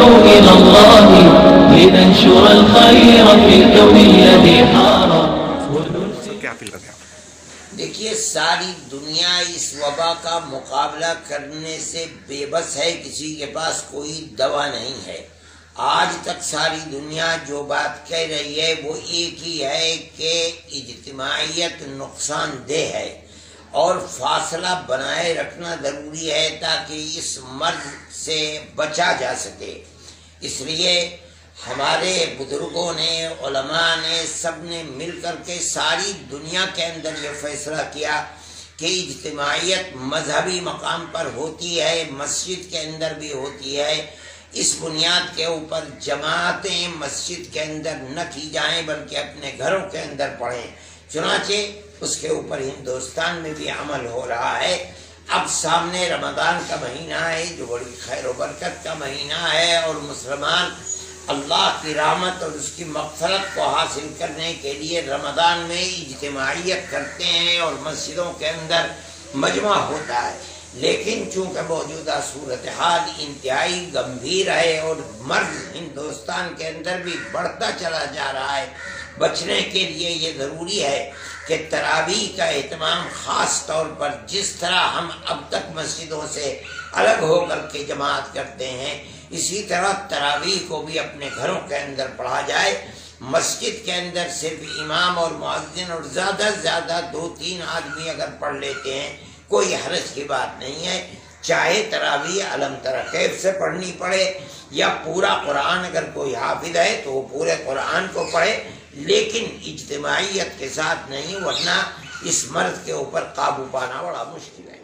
ندعو إلى الله لننشر الخير في الكون الذي حار. دیکھیے ساری دنیا اس وبا کا مقابلہ کرنے سے بے بس ہے، کسی کے پاس کوئی دوا نہیں ہے۔ آج تک ساری دنیا جو بات کہہ رہی ہے وہ ایک ہی ہے کہ اجتماعیت نقصان دہ ہے اور فاصلہ بنائے رکھنا ضروری ہے تاکہ اس مرض سے بچا جا سکے۔ اس لیے ہمارے بزرگوں نے، علماء نے، سب نے مل کر کے ساری دنیا کے اندر یہ فیصلہ کیا کہ اجتماعیت مذہبی مقام پر ہوتی ہے، مسجد کے اندر بھی ہوتی ہے۔ اس بنیاد کے اوپر جماعتیں مسجد کے اندر نہ کی جائیں بلکہ اپنے گھروں کے اندر پڑھیں۔ چنانچہ اس کے اوپر ہندوستان میں بھی عمل ہو رہا ہے۔ اب سامنے رمضان کا مہینہ ہے جو بڑی خیر و برکت کا مہینہ ہے، اور مسلمان اللہ کی رحمت اور اس کی مغفرت کو حاصل کرنے کے لیے رمضان میں اجتماعیت کرتے ہیں اور مسجدوں کے اندر مجمع ہوتا ہے۔ لیکن چونکہ موجودہ صورتحال انتہائی گمبھیر ہے اور مرض ہندوستان کے اندر بھی بڑھتا چلا جا رہا ہے، بچنے کے لیے یہ ضروری ہے کہ تراویح کا اہتمام خاص طور پر جس طرح ہم اب تک مسجدوں سے الگ ہو کر کے جماعت کرتے ہیں، اسی طرح تراویح کو بھی اپنے گھروں کے اندر پڑھا جائے۔ مسجد کے اندر صرف امام اور مؤذن اور زیادہ سے زیادہ 2-3 آدمی اگر پڑھ لیتے ہیں کوئی حرج کی بات نہیں ہے، چاہے تراویح علم تر کیف سے پڑھنی پڑے یا پورا قرآن اگر کوئی حافظ ہے تو وہ پورے قرآن کو پڑھے، لیکن اجتماعیت کے ساتھ نہیں، ورنہ اس مرض کے اوپر قابو پانا بڑا مشکل ہے۔